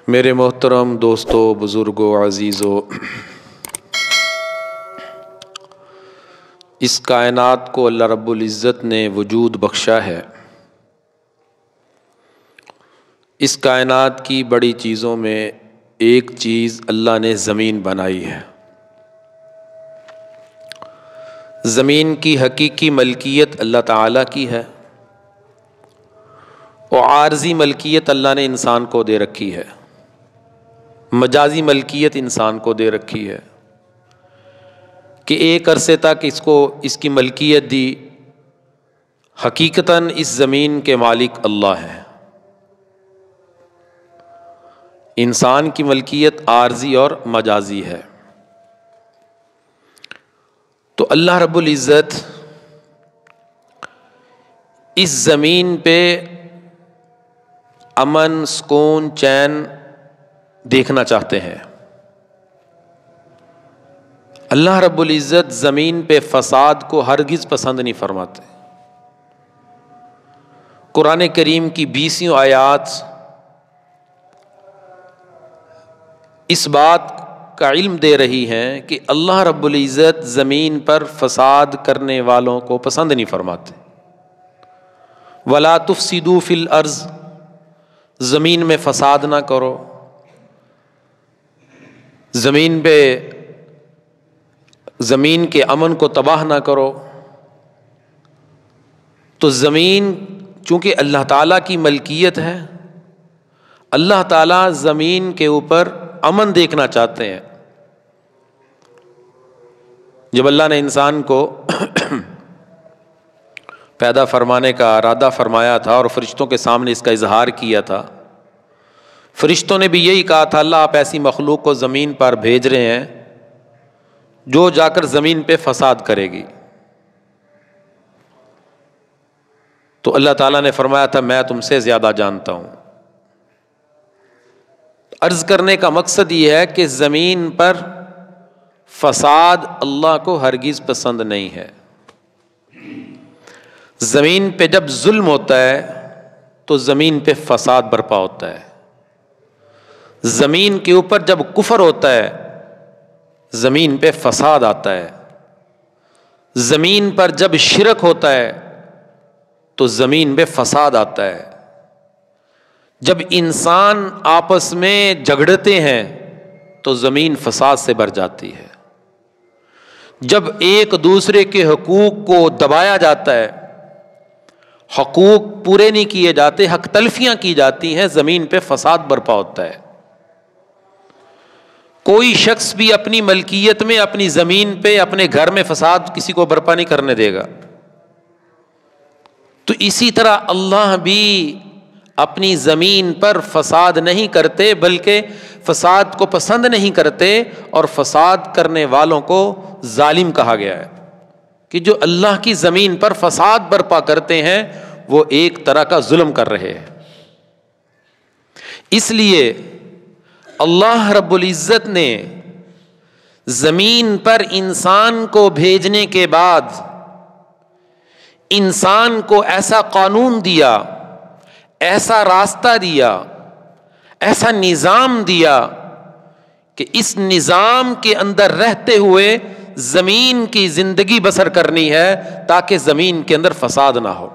میرے محترم دوستو، بزرگوں، عزیزو، اس کائنات کو اللہ رب العزت نے وجود بخشا ہے۔ اس کائنات کی بڑی چیزوں میں ایک چیز اللہ نے زمین بنائی ہے۔ زمین کی حقیقی ملکیت اللہ تعالیٰ کی ہے، اور عارضی ملکیت اللہ نے انسان کو دے رکھی ہے، مجازی ملکیت انسان کو دے رکھی ہے کہ ایک عرصے تک اس کی ملکیت دی، حقیقتاً اس زمین کے مالک اللہ ہے۔ انسان کی ملکیت عارضی اور مجازی ہے۔ تو اللہ رب العزت اس زمین پہ امن، سکون، چین دیکھنا چاہتے ہیں۔ اللہ رب العزت زمین پہ فساد کو ہرگز پسند نہیں فرماتے۔ قرآن کریم کی 20 آیات اس بات کا علم دے رہی ہیں کہ اللہ رب العزت زمین پر فساد کرنے والوں کو پسند نہیں فرماتے۔ وَلَا تُفْسِدُوا فِي الْأَرْضِ، زمین میں فساد نہ کرو، زمین کے امن کو تباہ نہ کرو۔ تو زمین چونکہ اللہ تعالیٰ کی ملکیت ہے، اللہ تعالیٰ زمین کے اوپر امن دیکھنا چاہتے ہیں۔ جب اللہ نے انسان کو پیدا فرمانے کا ارادہ فرمایا تھا اور فرشتوں کے سامنے اس کا اظہار کیا تھا، فرشتوں نے بھی یہی کہا تھا، اللہ آپ ایسی مخلوق کو زمین پر بھیج رہے ہیں جو جا کر زمین پہ فساد کرے گی۔ تو اللہ تعالیٰ نے فرمایا تھا، میں تم سے زیادہ جانتا ہوں۔ عرض کرنے کا مقصد یہ ہے کہ زمین پر فساد اللہ کو ہرگز پسند نہیں ہے۔ زمین پہ جب ظلم ہوتا ہے تو زمین پہ فساد برپا ہوتا ہے۔ زمین کے اوپر جب کفر ہوتا ہے زمین پہ فساد آتا ہے۔ زمین پر جب شرک ہوتا ہے تو زمین پہ فساد آتا ہے۔ جب انسان آپس میں جھگڑتے ہیں تو زمین فساد سے بھر جاتی ہے۔ جب ایک دوسرے کے حقوق کو دبایا جاتا ہے، حقوق پورے نہیں کیے جاتے، حق تلفیاں کی جاتی ہیں، زمین پہ فساد برپا ہوتا ہے۔ کوئی شخص بھی اپنی ملکیت میں، اپنی زمین پہ، اپنے گھر میں فساد کسی کو برپا نہیں کرنے دے گا۔ تو اسی طرح اللہ بھی اپنی زمین پر فساد نہیں کرتے، بلکہ فساد کو پسند نہیں کرتے، اور فساد کرنے والوں کو ظالم کہا گیا ہے کہ جو اللہ کی زمین پر فساد برپا کرتے ہیں وہ ایک طرح کا ظلم کر رہے ہیں۔ اس لیے اللہ رب العزت نے زمین پر انسان کو بھیجنے کے بعد انسان کو ایسا قانون دیا، ایسا راستہ دیا، ایسا نظام دیا کہ اس نظام کے اندر رہتے ہوئے زمین کی زندگی بسر کرنی ہے تاکہ زمین کے اندر فساد نہ ہو۔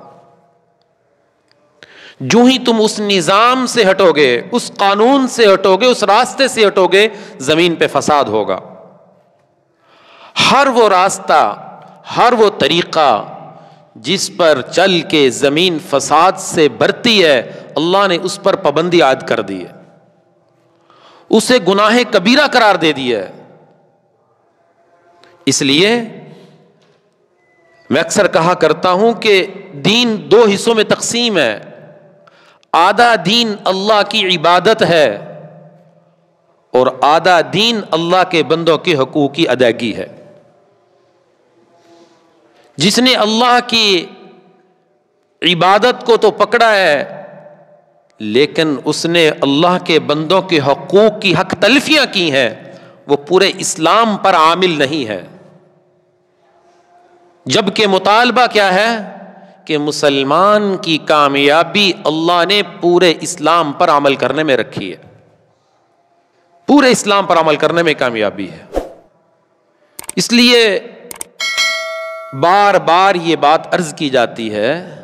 جو ہی تم اس نظام سے ہٹو گے، اس قانون سے ہٹو گے، اس راستے سے ہٹو گے، زمین پہ فساد ہوگا۔ ہر وہ راستہ، ہر وہ طریقہ جس پر چل کے زمین فساد سے بھرتی ہے، اللہ نے اس پر پابندی عائد کر دی ہے، اسے گناہ کبیرہ قرار دے دیا ہے۔ اس لیے میں اکثر کہا کرتا ہوں کہ دین 2 حصوں میں تقسیم ہے۔ آدھا دین اللہ کی عبادت ہے اور آدھا دین اللہ کے بندوں کے حقوق کی ادائیگی ہے۔ جس نے اللہ کی عبادت کو تو پکڑا ہے، لیکن اس نے اللہ کے بندوں کے حقوق کی حق تلفیاں کی ہیں، وہ پورے اسلام پر عامل نہیں ہے۔ جبکہ مطالبہ کیا ہے کہ مسلمان کی کامیابی اللہ نے پورے اسلام پر عمل کرنے میں رکھی ہے۔ پورے اسلام پر عمل کرنے میں کامیابی ہے. اس لیے بار بار یہ بات عرض کی جاتی ہے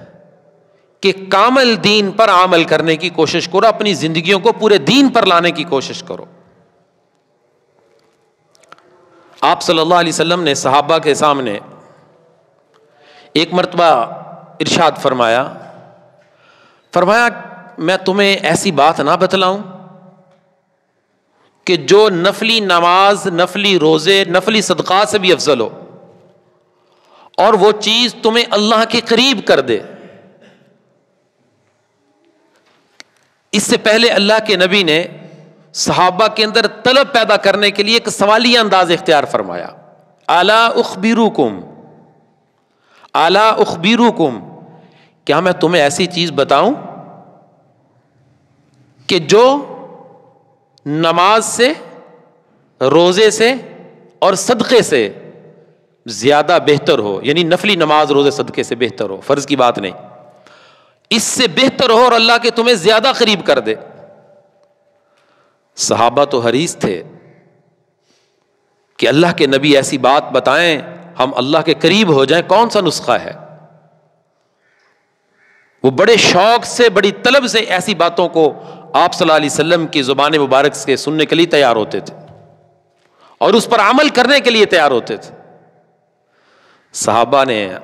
کہ کامل دین پر عمل کرنے کی کوشش کرو، اپنی زندگیوں کو پورے دین پر لانے کی کوشش کرو. آپ صلی اللہ علیہ وسلم نے صحابہ کے سامنے ایک مرتبہ ارشاد فرمایا میں تمہیں ایسی بات نہ بتلاؤں کہ جو نفلی نماز، نفلی روزے، نفلی صدقات سے بھی افضل ہو، اور وہ چیز تمہیں اللہ کے قریب کر دے. اس سے پہلے اللہ کے نبی نے صحابہ کے اندر طلب پیدا کرنے کے لیے ایک سوالیہ انداز اختیار فرمایا. الا اخبرکم، کیا میں تمہیں ایسی چیز بتاؤں کہ جو نماز سے، روزے سے اور صدقے سے زیادہ بہتر ہو؟ یعنی نفلی نماز، روزے، صدقے سے بہتر ہو، فرض کی بات نہیں، اس سے بہتر ہو اور اللہ کے تمہیں زیادہ قریب کر دے. صحابہ تو حریص تھے کہ اللہ کے نبی ایسی بات بتائیں، ہم اللہ کے قریب ہو جائیں. کون سا نسخہ ہے؟ وہ بڑے شوق سے، بڑی طلب سے ایسی باتوں کو آپ صلی اللہ علیہ وسلم کی زبان مبارک سے سننے کے لیے تیار ہوتے تھے اور اس پر عمل کرنے کے لیے تیار ہوتے تھے. صحابہ نے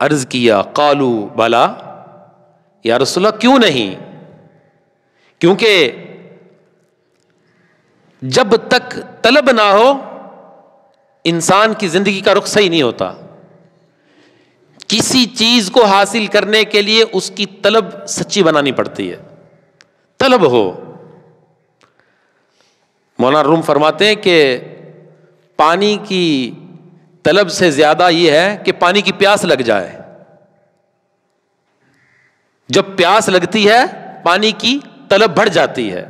عرض کیا، قالوا بلا، یا رسول اللہ کیوں نہیں؟ کیونکہ جب تک طلب نہ ہو انسان کی زندگی کا رخ صحیح نہیں ہوتا. کسی چیز کو حاصل کرنے کے لیے اس کی طلب سچی بنانی پڑتی ہے. طلب ہو. مولانا روم فرماتے ہیں کہ پانی کی طلب سے زیادہ یہ ہے کہ پانی کی پیاس لگ جائے. جب پیاس لگتی ہے پانی کی طلب بڑھ جاتی ہے،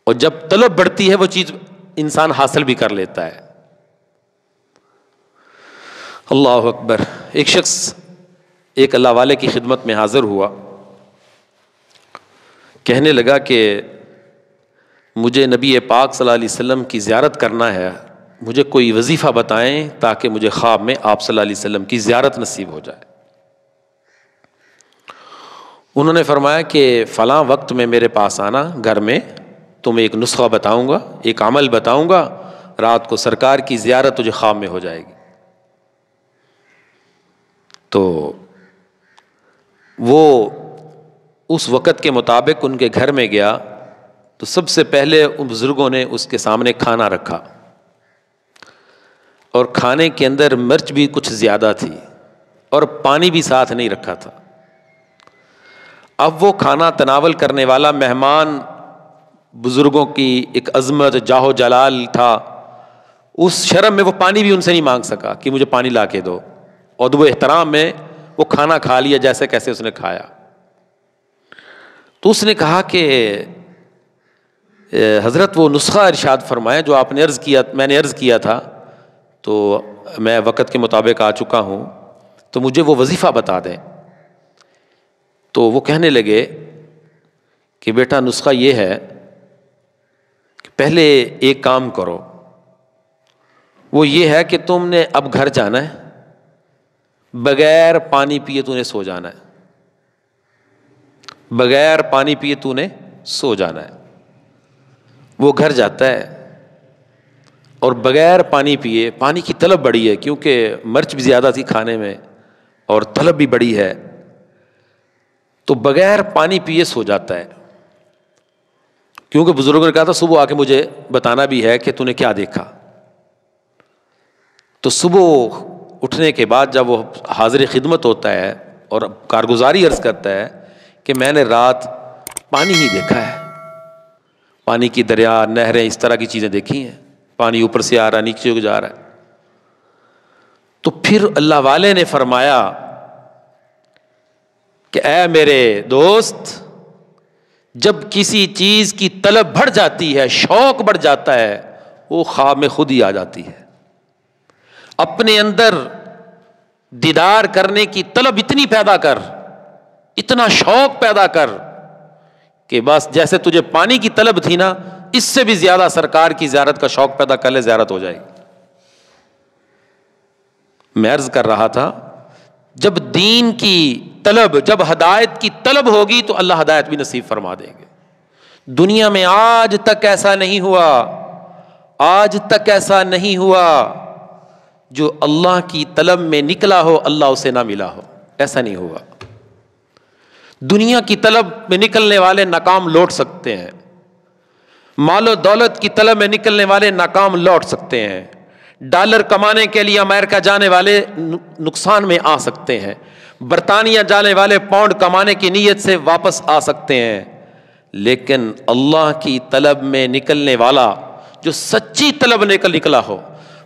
اور جب طلب بڑھتی ہے وہ چیز انسان حاصل بھی کر لیتا ہے. اللہ اکبر. ایک شخص ایک اللہ والے کی خدمت میں حاضر ہوا، کہنے لگا کہ مجھے نبی پاک صلی اللہ علیہ وسلم کی زیارت کرنا ہے، مجھے کوئی وظیفہ بتائیں تاکہ مجھے خواب میں آپ صلی اللہ علیہ وسلم کی زیارت نصیب ہو جائے. انہوں نے فرمایا کہ فلاں وقت میں میرے پاس آنا گھر میں، تمہیں ایک نسخہ بتاؤں گا، ایک عمل بتاؤں گا، رات کو سرکار کی زیارت تجھے خواب میں ہو جائے گی. تو وہ اس وقت کے مطابق ان کے گھر میں گیا تو سب سے پہلے ان بزرگوں نے اس کے سامنے کھانا رکھا، اور کھانے کے اندر مرچ بھی کچھ زیادہ تھی اور پانی بھی ساتھ نہیں رکھا تھا. اب وہ کھانا تناول کرنے والا مہمان بزرگوں کی ایک عظمت، جاہ و جلال تھا، اس شرم میں وہ پانی بھی ان سے نہیں مانگ سکا کہ مجھے پانی لا کے دو، اور وہ احترام میں وہ کھانا کھا لیا جیسے کیسے اس نے کھایا. تو اس نے کہا کہ حضرت وہ نسخہ ارشاد فرمائے جو آپ نے عرض کیا، میں نے عرض کیا تھا، تو میں وقت کے مطابق آ چکا ہوں، تو مجھے وہ وظیفہ بتا دیں. تو وہ کہنے لگے کہ بیٹا نسخہ یہ ہے کہ پہلے ایک کام کرو، وہ یہ ہے کہ تم نے اب گھر جانا ہے، بغیر پانی پیے تو نے سو جانا ہے، بغیر پانی پیے تو نے سو جانا ہے. وہ گھر جاتا ہے اور بغیر پانی پیے، پانی کی طلب بڑی ہے کیونکہ مرچ بھی زیادہ تھی کھانے میں اور طلب بھی بڑی ہے، تو بغیر پانی پیے سو جاتا ہے. کیونکہ بزرگوں نے کہا تھا صبح آ کے مجھے بتانا بھی ہے کہ تو نے کیا دیکھا. تو صبح اٹھنے کے بعد جب وہ حاضر خدمت ہوتا ہے اور کارگزاری عرض کرتا ہے کہ میں نے رات پانی ہی دیکھا ہے، پانی کی دریا، نہریں، اس طرح کی چیزیں دیکھی ہیں، پانی اوپر سے آ رہا ہے، نیچے کو جا رہا ہے. تو پھر اللہ والے نے فرمایا کہ اے میرے دوست، جب کسی چیز کی طلب بڑھ جاتی ہے، شوق بڑھ جاتا ہے، وہ خواب میں خود ہی آ جاتی ہے. اپنے اندر دیدار کرنے کی طلب اتنی پیدا کر، اتنا شوق پیدا کر کہ بس جیسے تجھے پانی کی طلب تھی نا، اس سے بھی زیادہ سرکار کی زیارت کا شوق پیدا کر لے، زیارت ہو جائے گی۔ میں عرض کر رہا تھا، جب دین کی طلب، جب ہدایت کی طلب ہوگی تو اللہ ہدایت بھی نصیب فرما دیں گے۔ دنیا میں آج تک ایسا نہیں ہوا، آج تک ایسا نہیں ہوا جو اللہ کی طلب میں نکلا ہو اللہ اسے نہ ملا ہو، ایسا نہیں ہوا۔ دنیا کی طلب میں نکلنے والے ناکام لوٹ سکتے ہیں، مال و دولت کی طلب میں نکلنے والے ناکام لوٹ سکتے ہیں، ڈالر کمانے کے لیے امریکہ جانے والے نقصان میں آ سکتے ہیں، برطانیہ جانے والے پاؤنڈ کمانے کی نیت سے واپس آ سکتے ہیں، لیکن اللہ کی طلب میں نکلنے والا جو سچی طلب نکلا ہو،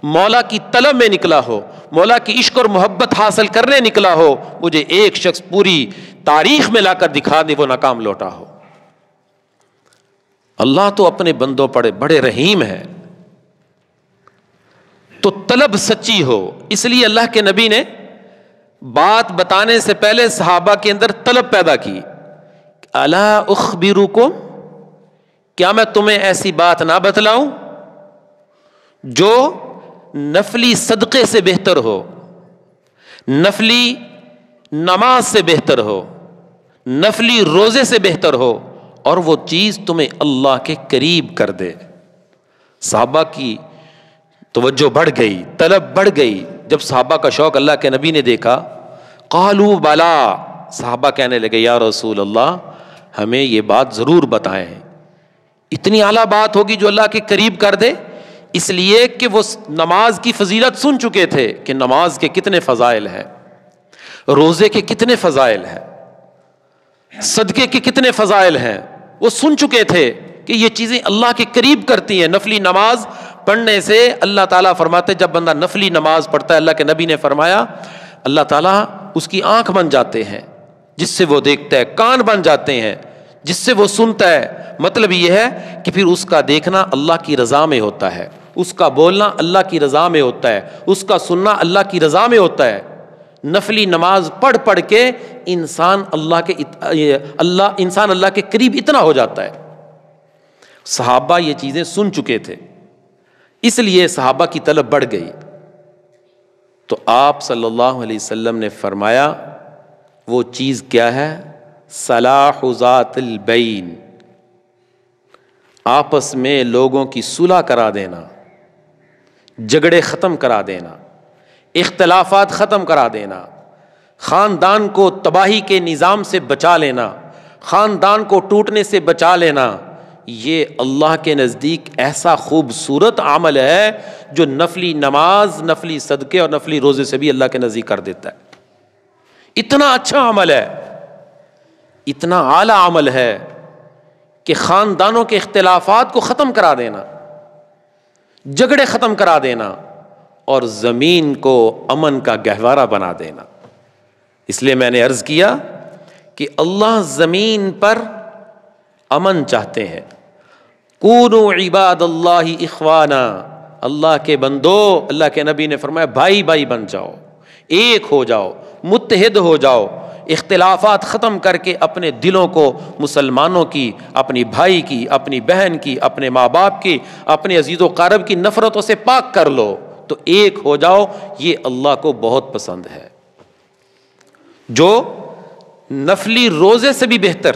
مولا کی طلب میں نکلا ہو، مولا کی عشق اور محبت حاصل کرنے نکلا ہو، مجھے ایک شخص پوری تاریخ میں لا کر دکھا دے وہ ناکام لوٹا ہو۔ اللہ تو اپنے بندوں پر بڑے رحیم ہے، تو طلب سچی ہو۔ اس لیے اللہ کے نبی نے بات بتانے سے پہلے صحابہ کے اندر طلب پیدا کی، الا اخبرکم، کیا میں تمہیں ایسی بات نہ بتلاؤں جو نفلی صدقے سے بہتر ہو، نفلی نماز سے بہتر ہو، نفلی روزے سے بہتر ہو، اور وہ چیز تمہیں اللہ کے قریب کر دے۔ صحابہ کی توجہ بڑھ گئی، طلب بڑھ گئی۔ جب صحابہ کا شوق اللہ کے نبی نے دیکھا، قالوا بلا، صحابہ کہنے لگے یا رسول اللہ ہمیں یہ بات ضرور بتائیں، اتنی اعلیٰ بات ہوگی جو اللہ کے قریب کر دے؟ اس لیے کہ وہ نماز کی فضیلت سن چکے تھے کہ نماز کے کتنے فضائل ہیں، روزے کے کتنے فضائل ہیں، صدقے کے کتنے فضائل ہیں، وہ سن چکے تھے کہ یہ چیزیں اللہ کے قریب کرتی ہیں۔ نفلی نماز پڑھنے سے اللہ تعالیٰ فرماتے جب بندہ نفلی نماز پڑھتا ہے، اللہ کے نبی نے فرمایا اللہ تعالیٰ اس کی آنکھ بن جاتے ہیں جس سے وہ دیکھتا ہے، کان بن جاتے ہیں جس سے وہ سنتا ہے۔ مطلب یہ ہے کہ پھر اس کا دیکھنا اللہ کی رضا میں ہوتا ہے، اس کا بولنا اللہ کی رضا میں ہوتا ہے، اس کا سننا اللہ کی رضا میں ہوتا ہے۔ نفلی نماز پڑھ پڑھ کے انسان اللہ کے قریب اتنا ہو جاتا ہے۔ صحابہ یہ چیزیں سن چکے تھے، اس لیے صحابہ کی طلب بڑھ گئی۔ تو آپ صلی اللہ علیہ وسلم نے فرمایا وہ چیز کیا ہے؟ صلاح ذات البین، آپس میں لوگوں کی صلح کرا دینا، جھگڑے ختم کرا دینا، اختلافات ختم کرا دینا، خاندان کو تباہی کے نظام سے بچا لینا، خاندان کو ٹوٹنے سے بچا لینا، یہ اللہ کے نزدیک ایسا خوبصورت عمل ہے جو نفلی نماز، نفلی صدقے اور نفلی روزے سے بھی اللہ کے نزدیک کر دیتا ہے۔ اتنا اچھا عمل ہے، اتنا اعلیٰ عمل ہے کہ خاندانوں کے اختلافات کو ختم کرا دینا، جھگڑے ختم کرا دینا، اور زمین کو امن کا گہوارہ بنا دینا۔ اس لیے میں نے عرض کیا کہ اللہ زمین پر امن چاہتے ہیں۔ کونوا عباد اللہ اخوانا، اللہ کے بندو، اللہ کے نبی نے فرمایا بھائی بھائی بن جاؤ، ایک ہو جاؤ، متحد ہو جاؤ، اختلافات ختم کر کے اپنے دلوں کو مسلمانوں کی، اپنی بھائی کی، اپنی بہن کی، اپنے ماں باپ کی، اپنے عزیز و قارب کی نفرتوں سے پاک کر لو، تو ایک ہو جاؤ۔ یہ اللہ کو بہت پسند ہے، جو نفلی روزے سے بھی بہتر۔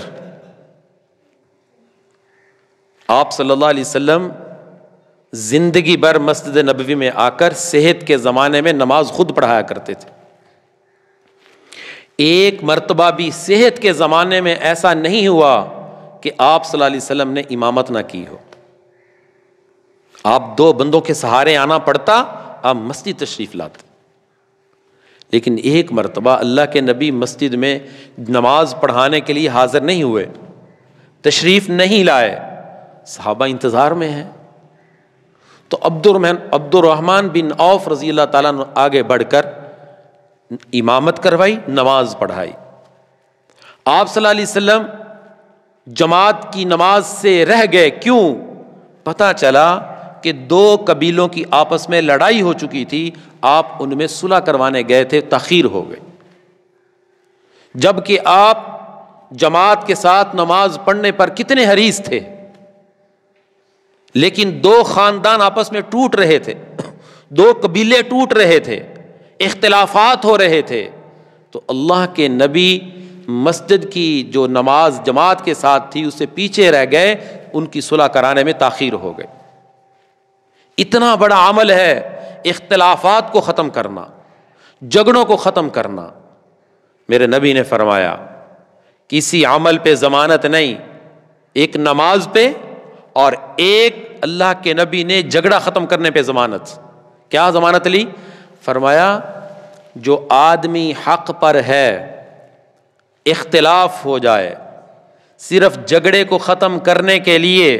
آپ صلی اللہ علیہ وسلم زندگی بھر مسجد نبوی میں آ کر صحت کے زمانے میں نماز خود پڑھایا کرتے تھے۔ ایک مرتبہ بھی صحت کے زمانے میں ایسا نہیں ہوا کہ آپ صلی اللہ علیہ وسلم نے امامت نہ کی ہو۔ آپ دو بندوں کے سہارے آنا پڑتا، آپ مسجد تشریف لاتے، لیکن ایک مرتبہ اللہ کے نبی مسجد میں نماز پڑھانے کے لیے حاضر نہیں ہوئے، تشریف نہیں لائے، صحابہ انتظار میں ہیں۔ تو عبد الرحمن بن عوف رضی اللہ تعالیٰ عنہ آگے بڑھ کر امامت کروائی، نماز پڑھائی۔ آپ صلی اللہ علیہ وسلم جماعت کی نماز سے رہ گئے، کیوں؟ پتہ چلا کہ دو قبیلوں کی آپس میں لڑائی ہو چکی تھی، آپ ان میں صلح کروانے گئے تھے، تاخیر ہو گئی۔ جبکہ آپ جماعت کے ساتھ نماز پڑھنے پر کتنے حریص تھے، لیکن دو خاندان آپس میں ٹوٹ رہے تھے، دو قبیلے ٹوٹ رہے تھے، اختلافات ہو رہے تھے، تو اللہ کے نبی مسجد کی جو نماز جماعت کے ساتھ تھی اس سے پیچھے رہ گئے، ان کی صلح کرانے میں تاخیر ہو گئی۔ اتنا بڑا عمل ہے اختلافات کو ختم کرنا، جھگڑوں کو ختم کرنا۔ میرے نبی نے فرمایا کسی عمل پہ ضمانت نہیں، ایک نماز پہ اور ایک اللہ کے نبی نے جھگڑا ختم کرنے پہ ضمانت۔ کیا ضمانت لی؟ فرمایا جو آدمی حق پر ہے، اختلاف ہو جائے، صرف جھگڑے کو ختم کرنے کے لیے،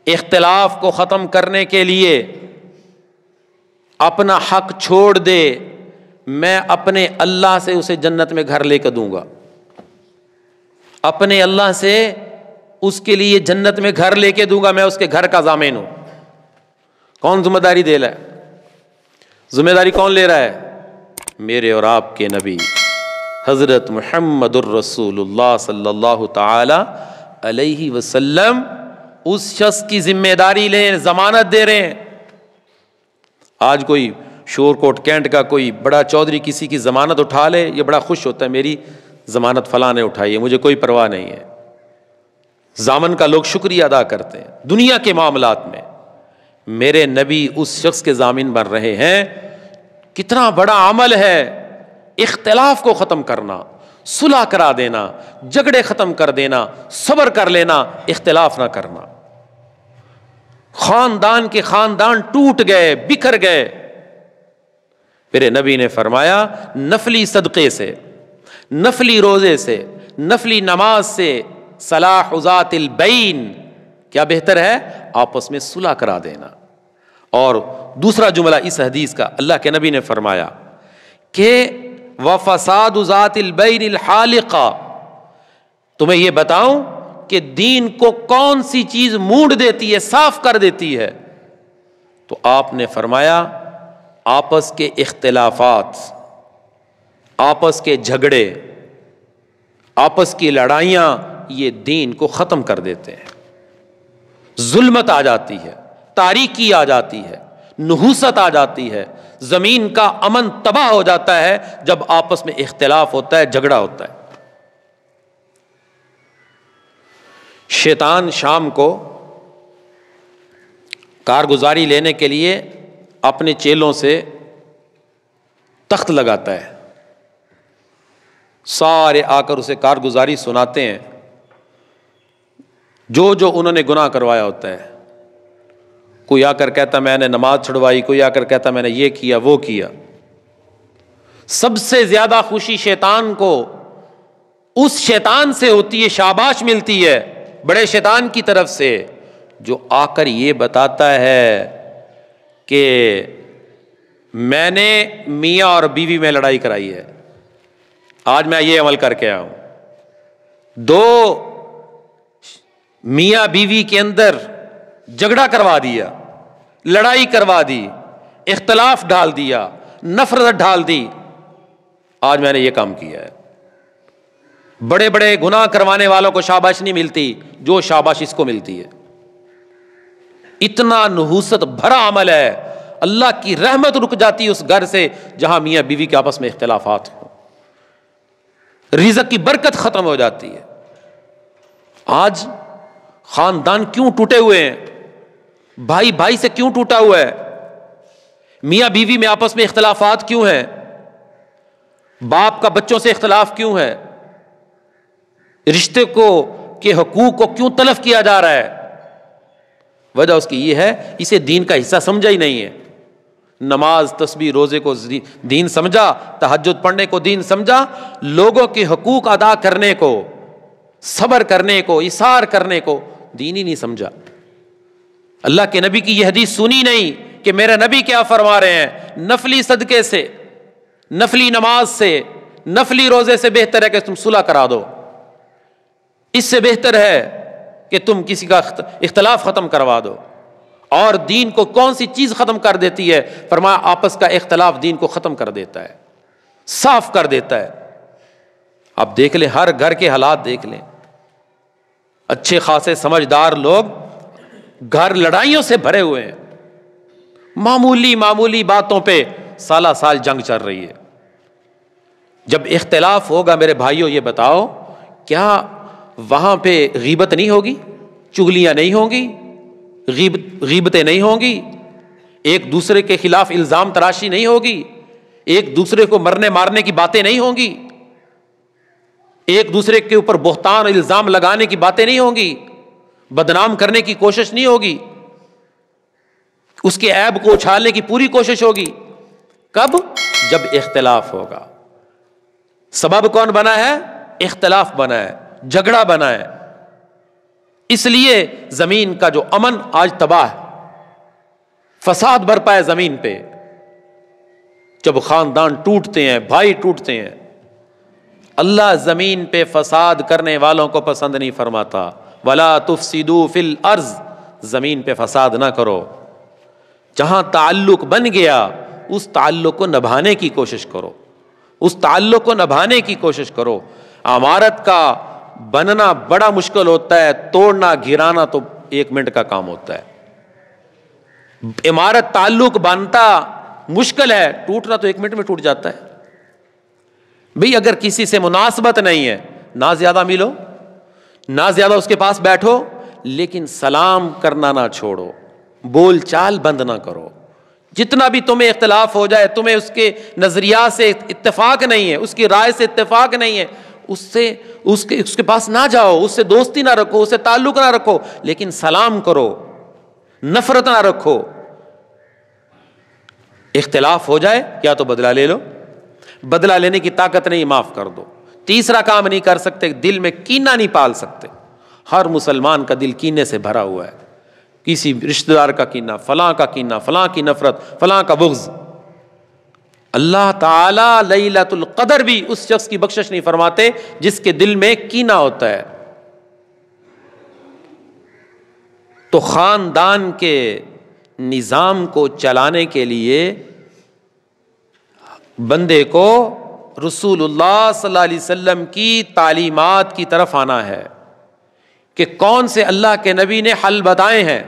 اختلاف کو ختم کرنے کے لیے اپنا حق چھوڑ دے، میں اپنے اللہ سے اسے جنت میں گھر لے کے دوں گا، اپنے اللہ سے اس کے لیے جنت میں گھر لے کے دوں گا، میں اس کے گھر کا ضامن ہوں۔ کون ذمہ داری دے رہا ہے؟ ذمہ داری کون لے رہا ہے؟ میرے اور آپ کے نبی حضرت محمد الرسول اللہ صلی اللہ تعالی علیہ وسلم اس شخص کی ذمہ داری لیں، ضمانت دے رہے ہیں۔ آج کوئی شور کوٹ کینٹ کا کوئی بڑا چودھری کسی کی ضمانت اٹھا لے، یہ بڑا خوش ہوتا ہے، میری ضمانت فلاں نے اٹھائی ہے، مجھے کوئی پرواہ نہیں ہے۔ ضامن کا لوگ شکریہ ادا کرتے ہیں۔ دنیا کے معاملات میں میرے نبی اس شخص کے ضامن بن رہے ہیں۔ کتنا بڑا عمل ہے اختلاف کو ختم کرنا، صلح کرا دینا، جھگڑے ختم کر دینا، صبر کر لینا، اختلاف نہ کرنا۔ خاندان کے خاندان ٹوٹ گئے، بکھر گئے۔ میرے نبی نے فرمایا نفلی صدقے سے، نفلی روزے سے، نفلی نماز سے صلاح ذات البین، کیا بہتر ہے؟ آپس میں صلح کرا دینا۔ اور دوسرا جملہ اس حدیث کا اللہ کے نبی نے فرمایا کہ وَفَسَادُ ذَاتِ الْبَيْنِ الْحَالِقَةِ، تمہیں یہ بتاؤں کہ دین کو کون سی چیز مونڈ دیتی ہے، صاف کر دیتی ہے؟ تو آپ نے فرمایا آپس کے اختلافات، آپس کے جھگڑے، آپس کی لڑائیاں، یہ دین کو ختم کر دیتے ہیں۔ ظلمت آ جاتی ہے، تاریکی آ جاتی ہے، نحوست آ جاتی ہے، زمین کا امن تباہ ہو جاتا ہے جب آپس میں اختلاف ہوتا ہے، جھگڑا ہوتا ہے۔ شیطان شام کو کارگزاری لینے کے لیے اپنے چیلوں سے تخت لگاتا ہے، سارے آ کر اسے کارگزاری سناتے ہیں، جو جو انہوں نے گناہ کروایا ہوتا ہے۔ کوئی آ کر کہتا میں نے نماز چھڑوائی، کوئی آ کر کہتا میں نے یہ کیا وہ کیا۔ سب سے زیادہ خوشی شیطان کو اس شیطان سے ہوتی ہے، شاباش ملتی ہے بڑے شیطان کی طرف سے، جو آ کر یہ بتاتا ہے کہ میں نے میاں اور بیوی میں لڑائی کرائی ہے، آج میں یہ عمل کر کے آیا ہوں۔ دو میاں بیوی کے اندر جھگڑا کروا دیا، لڑائی کروا دی، اختلاف ڈال دیا، نفرت ڈال دی، آج میں نے یہ کام کیا ہے۔ بڑے بڑے گناہ کروانے والوں کو شاباش نہیں ملتی، جو شاباش اس کو ملتی ہے۔ اتنا نحوست بھرا عمل ہے، اللہ کی رحمت رک جاتی ہے اس گھر سے جہاں میاں بیوی کے آپس میں اختلافات ہوں، رزق کی برکت ختم ہو جاتی ہے۔ آج خاندان کیوں ٹوٹے ہوئے ہیں؟ بھائی بھائی سے کیوں ٹوٹا ہوا ہے؟ میاں بیوی میں آپس میں اختلافات کیوں ہیں؟ باپ کا بچوں سے اختلاف کیوں ہے؟ رشتے کو کے حقوق کو کیوں تلف کیا جا رہا ہے؟ وجہ اس کی یہ ہے اسے دین کا حصہ سمجھا ہی نہیں ہے۔ نماز تسبیح روزے کو دین سمجھا، تہجد پڑھنے کو دین سمجھا، لوگوں کے حقوق ادا کرنے کو، صبر کرنے کو، ایثار کرنے کو دین ہی نہیں سمجھا۔ اللہ کے نبی کی یہ حدیث سنی نہیں کہ میرے نبی کیا فرما رہے ہیں، نفلی صدقے سے، نفلی نماز سے، نفلی روزے سے بہتر ہے کہ تم صلح کرا دو، اس سے بہتر ہے کہ تم کسی کا اختلاف ختم کروا دو۔ اور دین کو کون سی چیز ختم کر دیتی ہے؟ فرمایا آپس کا اختلاف دین کو ختم کر دیتا ہے، صاف کر دیتا ہے۔ اب دیکھ لیں، ہر گھر کے حالات دیکھ لیں، اچھے خاصے سمجھدار لوگ گھر لڑائیوں سے بھرے ہوئے ہیں، معمولی معمولی باتوں پہ سالہ سال جنگ چل رہی ہے۔ جب اختلاف ہوگا میرے بھائیوں، یہ بتاؤ کیا وہاں پہ غیبت نہیں ہوگی، چغلیاں نہیں ہوں گی، غیبتیں نہیں ہوں گی، ایک دوسرے کے خلاف الزام تراشی نہیں ہوگی، ایک دوسرے کو مرنے مارنے کی باتیں نہیں ہوں گی، ایک دوسرے کے اوپر بہتان الزام لگانے کی باتیں نہیں ہوں گی، بدنام کرنے کی کوشش نہیں ہوگی، اس کے عیب کو اچھالنے کی پوری کوشش ہوگی۔ کب؟ جب اختلاف ہوگا۔ سبب کون بنا ہے؟ اختلاف بنا ہے، جھگڑا بنا ہے۔ اس لیے زمین کا جو امن آج تباہ ہے، فساد برپا ہے زمین پہ۔ جب خاندان ٹوٹتے ہیں، بھائی ٹوٹتے ہیں، اللہ زمین پہ فساد کرنے والوں کو پسند نہیں فرماتا۔ وَلَا تُفْسِدُوا فِي الْأَرْضِ، زمین پہ فساد نہ کرو۔ جہاں تعلق بن گیا اس تعلق کو نبھانے کی کوشش کرو، اس تعلق کو نبھانے کی کوشش کرو۔ عمارت کا بننا بڑا مشکل ہوتا ہے، توڑنا گرانا تو 1 منٹ کا کام ہوتا ہے۔ عمارت تعلق بنتا مشکل ہے، ٹوٹنا تو 1 منٹ میں ٹوٹ جاتا ہے۔ بھئی اگر کسی سے مناسبت نہیں ہے، نہ زیادہ ملو، نہ زیادہ اس کے پاس بیٹھو، لیکن سلام کرنا نہ چھوڑو، بول چال بند نہ کرو۔ جتنا بھی تمہیں اختلاف ہو جائے، تمہیں اس کے نظریات سے اتفاق نہیں ہے، اس کی رائے سے اتفاق نہیں ہے، اس کے پاس نہ جاؤ، اس سے دوستی نہ رکھو، اس سے تعلق نہ رکھو، لیکن سلام کرو، نفرت نہ رکھو۔ اختلاف ہو جائے کیا تو بدلہ لے لو، بدلہ لینے کی طاقت نہیں، معاف کر دو۔ تیسرا کام نہیں کر سکتے، دل میں کینہ نہیں پال سکتے۔ ہر مسلمان کا دل کینے سے بھرا ہوا ہے، کسی رشتہ دار کا کینہ، فلاں کا کینہ، فلاں کی نفرت، فلاں کا بغض۔ اللہ تعالیٰ لیلۃ القدر بھی اس شخص کی بخشش نہیں فرماتے جس کے دل میں کینہ ہوتا ہے۔ تو خاندان کے نظام کو چلانے کے لیے بندے کو رسول اللہ صلی اللہ علیہ وسلم کی تعلیمات کی طرف آنا ہے کہ کون سے اللہ کے نبی نے حل بتائے ہیں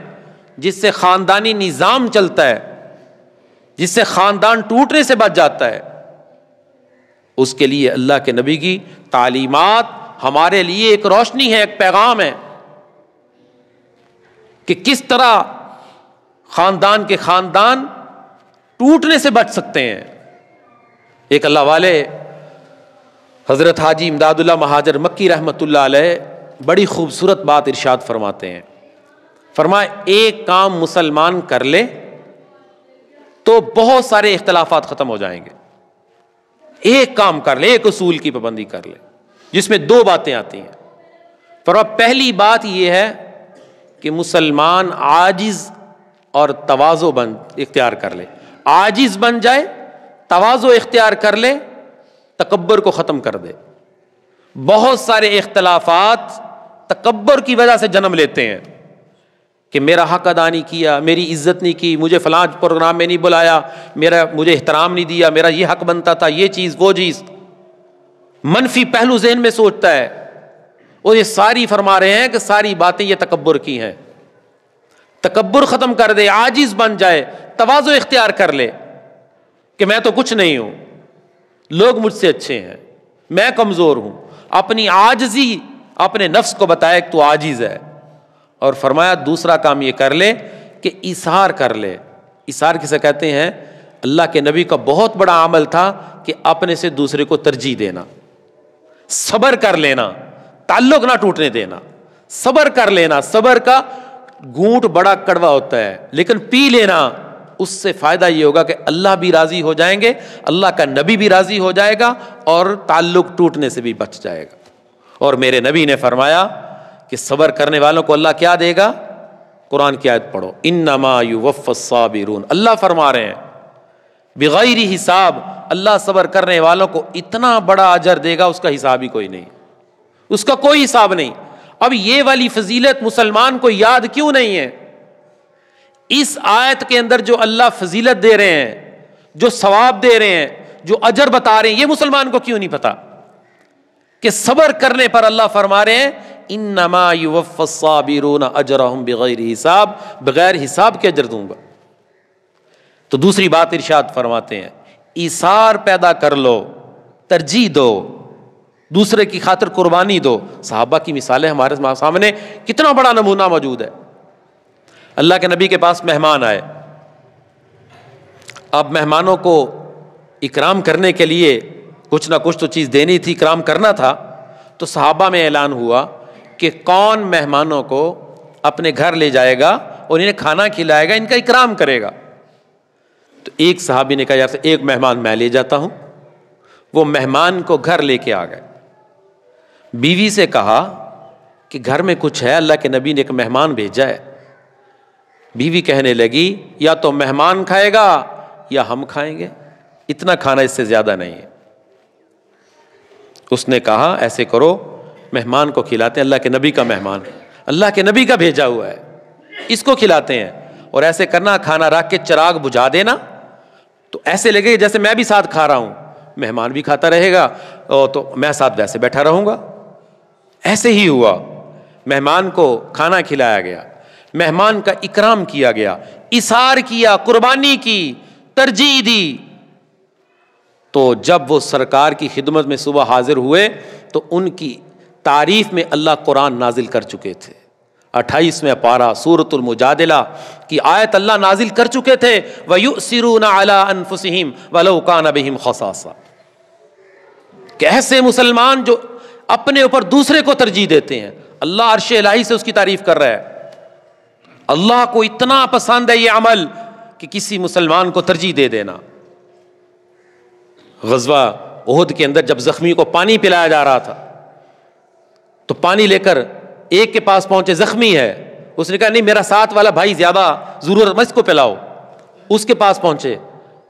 جس سے خاندانی نظام چلتا ہے، جس سے خاندان ٹوٹنے سے بچ جاتا ہے۔ اس کے لیے اللہ کے نبی کی تعلیمات ہمارے لیے ایک روشنی ہے، ایک پیغام ہے کہ کس طرح خاندان کے خاندان ٹوٹنے سے بچ سکتے ہیں۔ ایک اللہ والے حضرت حاجی امداد اللہ مہاجر مکی رحمۃ اللہ علیہ بڑی خوبصورت بات ارشاد فرماتے ہیں، فرمائے ایک کام مسلمان کر لے تو بہت سارے اختلافات ختم ہو جائیں گے۔ ایک کام کر لے، ایک اصول کی پابندی کر لے جس میں 2 باتیں آتی ہیں۔ فرمایا پہلی بات یہ ہے کہ مسلمان عاجز اور تواضع اختیار کر لے، عاجز بن جائے، تواضع اختیار کر لے، تکبر کو ختم کر دے۔ بہت سارے اختلافات تکبر کی وجہ سے جنم لیتے ہیں کہ میرا حق ادا نہیں کیا، میری عزت نہیں کی، مجھے فلاں پروگرام میں نہیں بلایا، مجھے احترام نہیں دیا، میرا یہ حق بنتا تھا، یہ چیز وہ چیز، منفی پہلو ذہن میں سوچتا ہے۔ اور یہ ساری فرما رہے ہیں کہ ساری باتیں یہ تکبر کی ہیں۔ تکبر ختم کر دے، عاجز بن جائے، تواضع اختیار کر لے کہ میں تو کچھ نہیں ہوں، لوگ مجھ سے اچھے ہیں، میں کمزور ہوں۔ اپنی عاجزی اپنے نفس کو بتائے کہ تو عاجز ہے۔ اور فرمایا دوسرا کام یہ کر لے کہ ایثار کر لے۔ ایثار کسے کہتے ہیں؟ اللہ کے نبی کا بہت بڑا عمل تھا کہ اپنے سے دوسرے کو ترجیح دینا، صبر کر لینا، تعلق نہ ٹوٹنے دینا، صبر کر لینا۔ صبر کا گھونٹ بڑا کڑوا ہوتا ہے لیکن پی لینا، اس سے فائدہ یہ ہوگا کہ اللہ بھی راضی ہو جائیں گے، اللہ کا نبی بھی راضی ہو جائے گا اور تعلق ٹوٹنے سے بھی بچ جائے گا۔ اور میرے نبی نے فرمایا کہ صبر کرنے والوں کو اللہ کیا دے گا؟ قرآن کی آیت پڑھو، انما یوفی الصابرون، اللہ فرما رہے ہیں بغیر حساب، اللہ صبر کرنے والوں کو اتنا بڑا اجر دے گا اس کا حساب ہی کوئی نہیں، اس کا کوئی حساب نہیں۔ اب یہ والی فضیلت مسلمان کو یاد کیوں نہیں ہے؟ اس آیت کے اندر جو اللہ فضیلت دے رہے ہیں، جو ثواب دے رہے ہیں، جو اجر بتا رہے ہیں، یہ مسلمان کو کیوں نہیں پتا کہ صبر کرنے پر اللہ فرما رہے ہیں انما یوفی الصابرون اجرہم بغیر حساب، بغیر حساب کے اجر دوں گا۔ تو دوسری بات ارشاد فرماتے ہیں ایثار پیدا کر لو، ترجیح دو، دوسرے کی خاطر قربانی دو۔ صحابہ کی مثالیں ہمارے سامنے کتنا بڑا نمونہ موجود ہے۔ اللہ کے نبی کے پاس مہمان آئے، اب مہمانوں کو اکرام کرنے کے لیے کچھ نہ کچھ تو چیز دینی تھی، اکرام کرنا تھا، تو صحابہ میں اعلان ہوا کہ کون مہمانوں کو اپنے گھر لے جائے گا اور انہیں کھانا کھلائے گا، ان کا اکرام کرے گا۔ تو ایک صحابی نے کہا یار ایک مہمان میں لے جاتا ہوں۔ وہ مہمان کو گھر لے کے آ گئے، بیوی سے کہا کہ گھر میں کچھ ہے، اللہ کے نبی نے ایک مہمان بھیجا ہے۔ بیوی کہنے لگی یا تو مہمان کھائے گا یا ہم کھائیں گے، اتنا کھانا اس سے زیادہ نہیں ہے۔ اس نے کہا ایسے کرو مہمان کو کھلاتے ہیں، اللہ کے نبی کا مہمان، اللہ کے نبی کا بھیجا ہوا ہے، اس کو کھلاتے ہیں۔ اور ایسے کرنا کھانا رکھ کے چراغ بجھا دینا، تو ایسے لگے جیسے میں بھی ساتھ کھا رہا ہوں، مہمان بھی کھاتا رہے گا اور تو میں ساتھ ویسے بیٹھا رہوں گا۔ ایسے ہی ہوا، مہمان کو کھانا کھلایا گیا، مہمان کا اکرام کیا گیا، ایثار کیا، قربانی کی، ترجیح دی۔ تو جب وہ سرکار کی خدمت میں صبح حاضر ہوئے تو ان کی تعریف میں اللہ قرآن نازل کر چکے تھے۔ 28ویں پارہ سورۃ المجادلہ کی آیت اللہ نازل کر چکے تھے، وَيُؤْثِرُونَ عَلَىٰ أَنفُسِهِمْ وَلَوْ كَانَ بِهِمْ خَصَاصَةٌ، کہ ایسے مسلمان جو اپنے اوپر دوسرے کو ترجیح دیتے ہیں۔ اللہ عرش الہی سے اس کی تعریف کر رہا ہے، اللہ کو اتنا پسند ہے یہ عمل کہ کسی مسلمان کو ترجیح دے دینا۔ غزوہ احد کے اندر جب زخمی کو پانی پلایا جا رہا تھا تو پانی لے کر ایک کے پاس پہنچے، زخمی ہے، اس نے کہا نہیں میرا ساتھ والا بھائی زیادہ ضرورت مند، اس کو پلاؤ۔ اس کے پاس پہنچے،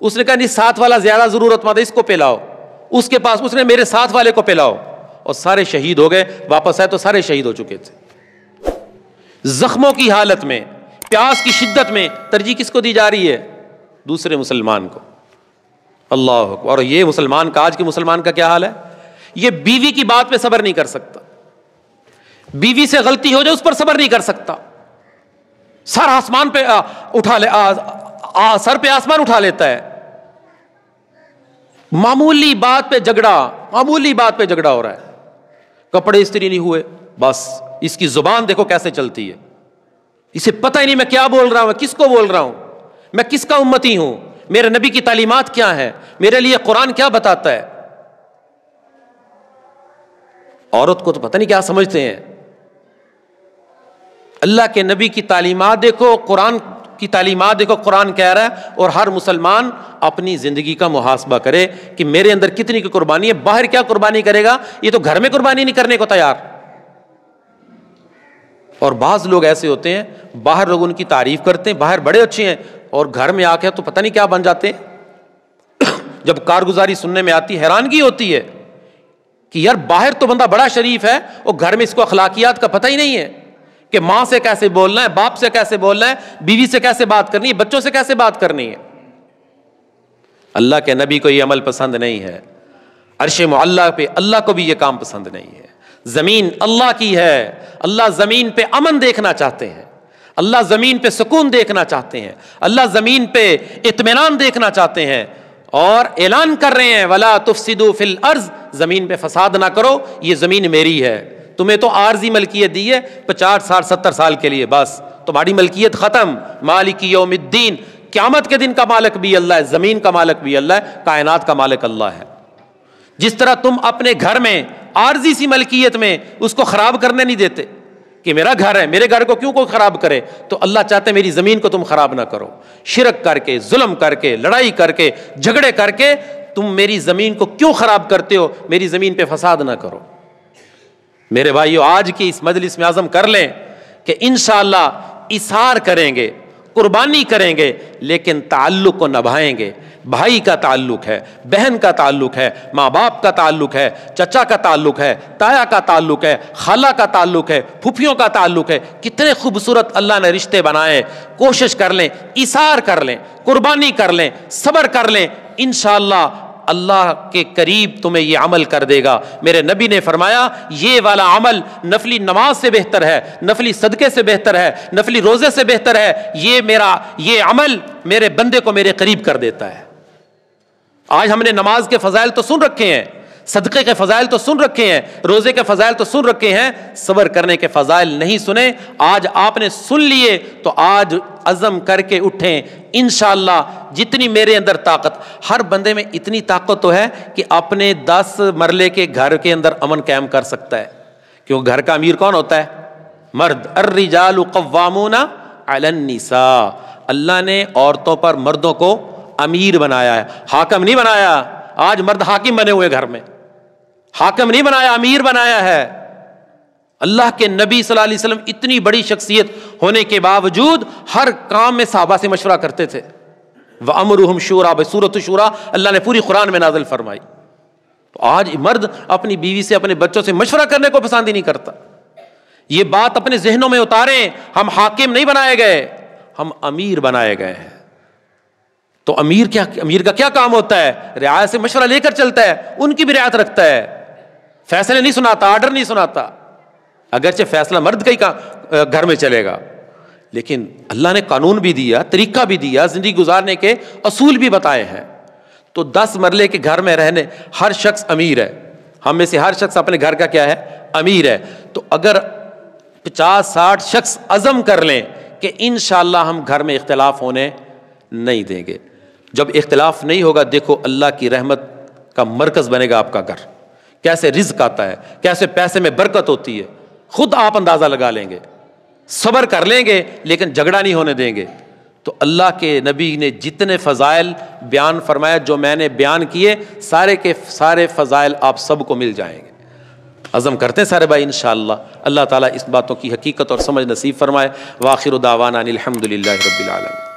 اس نے کہا نہیں ساتھ والا زیادہ ضرورت مند ہے، اس کو پلاؤ۔ اس کے پاس، اس نے میرے ساتھ والے کو پلاؤ، اور سارے شہید ہو گئے۔ واپس آئے تو سارے شہید ہو چکے تھے۔ زخموں کی حالت میں، پیاس کی شدت میں ترجیح کس کو دی جا رہی ہے؟ دوسرے مسلمان کو۔ اللہ اکبر۔ اور یہ مسلمان کا، آج کے مسلمان کا کیا حال ہے؟ یہ بیوی کی بات پہ صبر نہیں کر سکتا، بیوی سے غلطی ہو جائے اس پر صبر نہیں کر سکتا، سر آسمان پہ اٹھا لے، سر پہ آسمان اٹھا لیتا ہے۔ معمولی بات پہ جھگڑا، معمولی بات پہ جھگڑا ہو رہا ہے، کپڑے استری نہیں ہوئے، بس اس کی زبان دیکھو کیسے چلتی ہے، اسے پتہ ہی نہیں میں کیا بول رہا ہوں، کس کو بول رہا ہوں، میں کس کا امتی ہوں، میرے نبی کی تعلیمات کیا ہیں، میرے لیے قرآن کیا بتاتا ہے۔ عورت کو تو پتہ نہیں کیا سمجھتے ہیں۔ اللہ کے نبی کی تعلیمات دیکھو، قرآن کی تعلیمات دیکھو، قرآن کہہ رہا ہے، اور ہر مسلمان اپنی زندگی کا محاسبہ کرے کہ میرے اندر کتنی کی قربانی ہے، باہر کیا قربانی کرے گا، یہ تو گھر میں قربانی نہیں کرنے کو تیار۔ اور بعض لوگ ایسے ہوتے ہیں، باہر لوگ ان کی تعریف کرتے ہیں، باہر بڑے اچھے ہیں، اور گھر میں آ کے تو پتہ نہیں کیا بن جاتے ہیں۔ جب کارگزاری سننے میں آتی، حیرانگی ہوتی ہے کہ یار باہر تو بندہ بڑا شریف ہے، اور گھر میں اس کو اخلاقیات کا پتہ ہی نہیں ہے کہ ماں سے کیسے بولنا ہے، باپ سے کیسے بولنا ہے، بیوی سے کیسے بات کرنی ہے، بچوں سے کیسے بات کرنی ہے۔ اللہ کے نبی کو یہ عمل پسند نہیں ہے، عرش معلیٰ پہ اللہ کو بھی یہ کام پسند نہیں ہے۔ زمین اللہ کی ہے، اللہ زمین پہ امن دیکھنا چاہتے ہیں، اللہ زمین پہ سکون دیکھنا چاہتے ہیں، اللہ زمین پہ اطمینان دیکھنا چاہتے ہیں، اور اعلان کر رہے ہیں وَلَا تُفْسِدُوا فِي الْأَرْضِ، زمین پہ فساد نہ کرو، یہ زمین میری ہے، تمہیں تو عارضی ملکیت دی ہے 50 سال 70 سال کے لیے، بس تمہاری ملکیت ختم۔ مالک یوم الدین، قیامت کے دن کا مالک بھی اللہ ہے، زمین کا مالک بھی اللہ ہے، کائنات کا مالک اللہ ہے۔ جس طرح تم اپنے گھر میں عارضی سی ملکیت میں اس کو خراب کرنے نہیں دیتے کہ میرا گھر ہے، میرے گھر کو کیوں کوئی خراب کرے، تو اللہ چاہتے میری زمین کو تم خراب نہ کرو، شرک کر کے، ظلم کر کے، لڑائی کر کے، جھگڑے کر کے تم میری زمین کو کیوں خراب کرتے ہو، میری زمین پہ فساد نہ کرو۔ میرے بھائیو، آج کی اس مجلس میں عزم کر لیں کہ انشاءاللہ ایثار کریں گے، قربانی کریں گے، لیکن تعلق کو نبھائیں گے۔ بھائی کا تعلق ہے، بہن کا تعلق ہے، ماں باپ کا تعلق ہے، چچا کا تعلق ہے، تایا کا تعلق ہے، خالہ کا تعلق ہے، پھوپھیوں کا تعلق ہے، کتنے خوبصورت اللہ نے رشتے بنائے۔ کوشش کر لیں، ایثار کر لیں، قربانی کر لیں، صبر کر لیں، انشاءاللہ اللہ کے قریب تمہیں یہ عمل کر دے گا۔ میرے نبی نے فرمایا یہ والا عمل نفلی نماز سے بہتر ہے، نفلی صدقے سے بہتر ہے، نفلی روزے سے بہتر ہے، یہ عمل میرے بندے کو میرے قریب کر دیتا ہے۔ آج ہم نے نماز کے فضائل تو سن رکھے ہیں، صدقے کے فضائل تو سن رکھے ہیں، روزے کے فضائل تو سن رکھے ہیں، صبر کرنے کے فضائل نہیں سنے۔ آج آپ نے سن لیے تو آج عزم کر کے اٹھیں، انشاءاللہ جتنی میرے اندر طاقت، ہر بندے میں اتنی طاقت تو ہے کہ اپنے 10 مرلے کے گھر کے اندر امن قائم کر سکتا ہے، کیونکہ گھر کا امیر کون ہوتا ہے؟ مرد۔ الرجال قوامون علی النساء، اللہ نے عورتوں پر مردوں کو امیر بنایا ہے، حاکم نہیں بنایا۔ آج مرد حاکم بنے ہوئے گھر میں، حاکم نہیں بنایا، امیر بنایا ہے۔ اللہ کے نبی صلی اللہ علیہ وسلم اتنی بڑی شخصیت ہونے کے باوجود ہر کام میں صحابہ سے مشورہ کرتے تھے۔ وَأَمْرُهُمْ شُورَىٰ، سورۃ شورا اللہ نے پوری قرآن میں نازل فرمائی۔ تو آج مرد اپنی بیوی سے، اپنے بچوں سے مشورہ کرنے کو پسند ہی نہیں کرتا۔ یہ بات اپنے ذہنوں میں اتاریں، ہم حاکم نہیں بنائے گئے، ہم امیر بنائے گئے ہیں۔ تو امیر کا کیا کام ہوتا ہے؟ رعایا سے مشورہ لے کر چلتا ہے، ان کی بھی رعایت رکھتا ہے، فیصلے نہیں سناتا، آرڈر نہیں سناتا، اگرچہ فیصلہ مرد کا ہی گھر میں چلے گا، لیکن اللہ نے قانون بھی دیا، طریقہ بھی دیا، زندگی گزارنے کے اصول بھی بتائے ہیں۔ تو 10 مرلے کے گھر میں رہنے ہر شخص امیر ہے، ہم میں سے ہر شخص اپنے گھر کا کیا ہے؟ امیر ہے۔ تو اگر 50-60 شخص عزم کر لیں کہ انشاءاللہ ہم گھر میں اختلاف ہونے نہیں دیں گے، جب اختلاف نہیں ہوگا، دیکھو اللہ کی رحمت کا مرکز بنے گا آپ کا گھر، کیسے رزق آتا ہے، کیسے پیسے میں برکت ہوتی ہے، خود آپ اندازہ لگا لیں گے۔ صبر کر لیں گے لیکن جھگڑا نہیں ہونے دیں گے۔ تو اللہ کے نبی نے جتنے فضائل بیان فرمایا، جو میں نے بیان کیے، سارے کے سارے فضائل آپ سب کو مل جائیں گے۔ عزم کرتے ہیں سارے بھائی انشاءاللہ، اللہ تعالیٰ اس باتوں کی حقیقت اور سمجھ نصیب فرمائے۔ وآخر دعوانا ان الحمد للہ رب العالمین۔